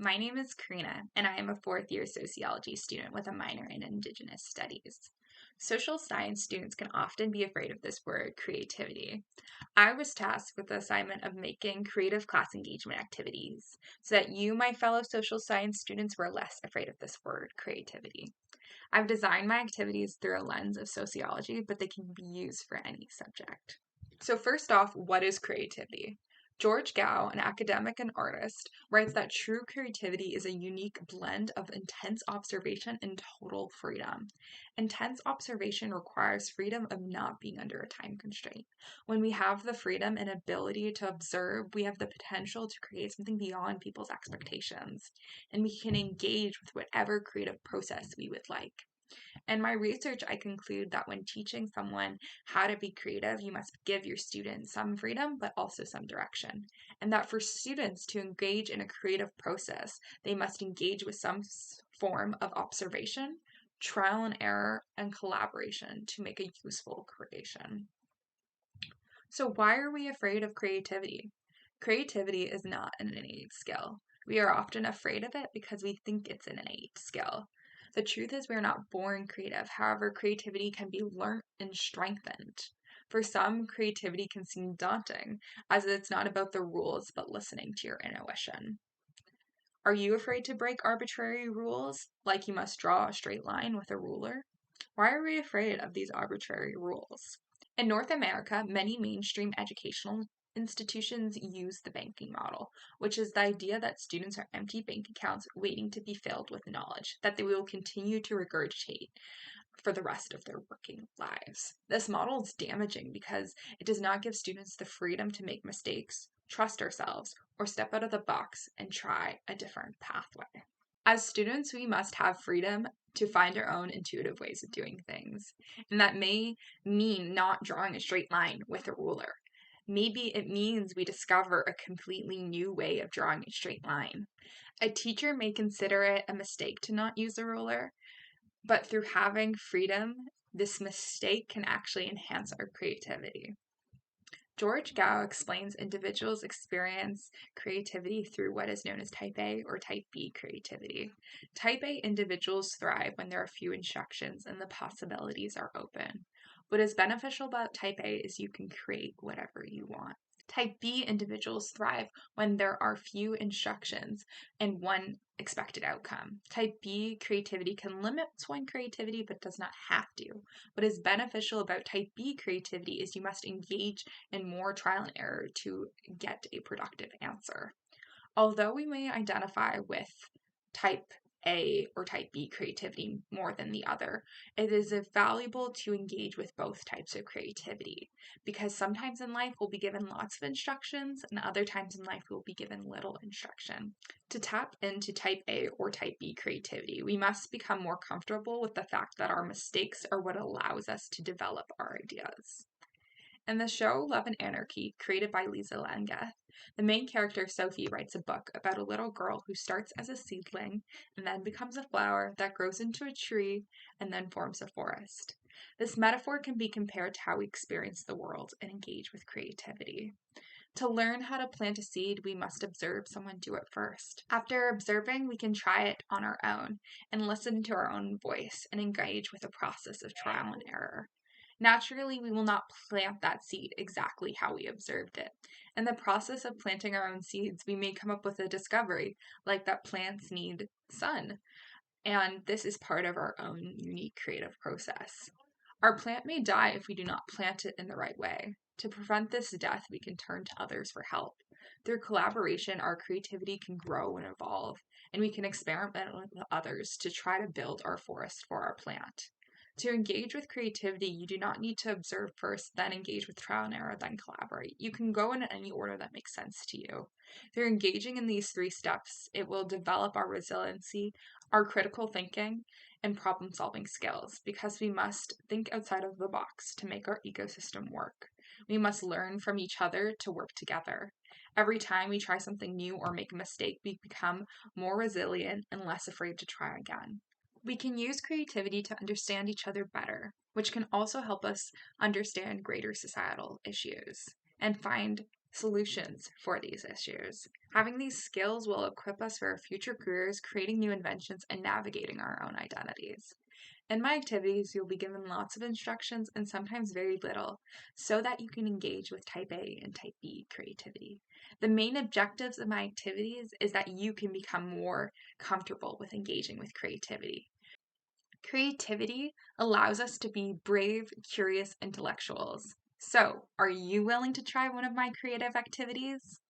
My name is Karina, and I am a fourth year sociology student with a minor in Indigenous Studies. Social science students can often be afraid of this word, creativity. I was tasked with the assignment of making creative class engagement activities so that you, my fellow social science students, were less afraid of this word, creativity. I've designed my activities through a lens of sociology, but they can be used for any subject. So, first off, what is creativity? George Gao, an academic and artist, writes that true creativity is a unique blend of intense observation and total freedom. Intense observation requires freedom of not being under a time constraint. When we have the freedom and ability to observe, we have the potential to create something beyond people's expectations, and we can engage with whatever creative process we would like. In my research, I conclude that when teaching someone how to be creative, you must give your students some freedom, but also some direction. And that for students to engage in a creative process, they must engage with some form of observation, trial and error, and collaboration to make a useful creation. So, why are we afraid of creativity? Creativity is not an innate skill. We are often afraid of it because we think it's an innate skill. The truth is, we are not born creative. However, creativity can be learnt and strengthened. For some, creativity can seem daunting, as it's not about the rules but listening to your intuition. Are you afraid to break arbitrary rules, like you must draw a straight line with a ruler? Why are we afraid of these arbitrary rules? In North America, many mainstream educational institutions use the banking model, which is the idea that students are empty bank accounts waiting to be filled with knowledge that they will continue to regurgitate for the rest of their working lives. This model is damaging because it does not give students the freedom to make mistakes, trust ourselves, or step out of the box and try a different pathway. As students, we must have freedom to find our own intuitive ways of doing things. And that may mean not drawing a straight line with a ruler. Maybe it means we discover a completely new way of drawing a straight line. A teacher may consider it a mistake to not use a ruler, but through having freedom, this mistake can actually enhance our creativity. George Gao explains individuals experience creativity through what is known as type A or type B creativity. Type A individuals thrive when there are few instructions and the possibilities are open. What is beneficial about type A is you can create whatever you want. Type B individuals thrive when there are few instructions and one expected outcome. Type B creativity can limit one creativity but does not have to. What is beneficial about type B creativity is you must engage in more trial and error to get a productive answer. Although we may identify with type A or type B creativity more than the other, it is valuable to engage with both types of creativity because sometimes in life we'll be given lots of instructions and other times in life we'll be given little instruction. To tap into type A or type B creativity, we must become more comfortable with the fact that our mistakes are what allows us to develop our ideas. In the show Love and Anarchy, created by Lisa Langeth, the main character Sophie writes a book about a little girl who starts as a seedling and then becomes a flower that grows into a tree and then forms a forest. This metaphor can be compared to how we experience the world and engage with creativity. To learn how to plant a seed, we must observe someone do it first. After observing, we can try it on our own and listen to our own voice and engage with a process of trial and error. Naturally, we will not plant that seed exactly how we observed it. In the process of planting our own seeds, we may come up with a discovery, like that plants need sun, and this is part of our own unique creative process. Our plant may die if we do not plant it in the right way. To prevent this death, we can turn to others for help. Through collaboration, our creativity can grow and evolve, and we can experiment with others to try to build our forest for our plant. To engage with creativity, you do not need to observe first, then engage with trial and error, then collaborate. You can go in any order that makes sense to you. Through engaging in these three steps, it will develop our resiliency, our critical thinking, and problem solving skills because we must think outside of the box to make our ecosystem work. We must learn from each other to work together. Every time we try something new or make a mistake, we become more resilient and less afraid to try again. We can use creativity to understand each other better, which can also help us understand greater societal issues and find solutions for these issues. Having these skills will equip us for our future careers, creating new inventions, and navigating our own identities. In my activities, you'll be given lots of instructions and sometimes very little, so that you can engage with type A and type B creativity. The main objectives of my activities is that you can become more comfortable with engaging with creativity. Creativity allows us to be brave, curious intellectuals. So, are you willing to try one of my creative activities?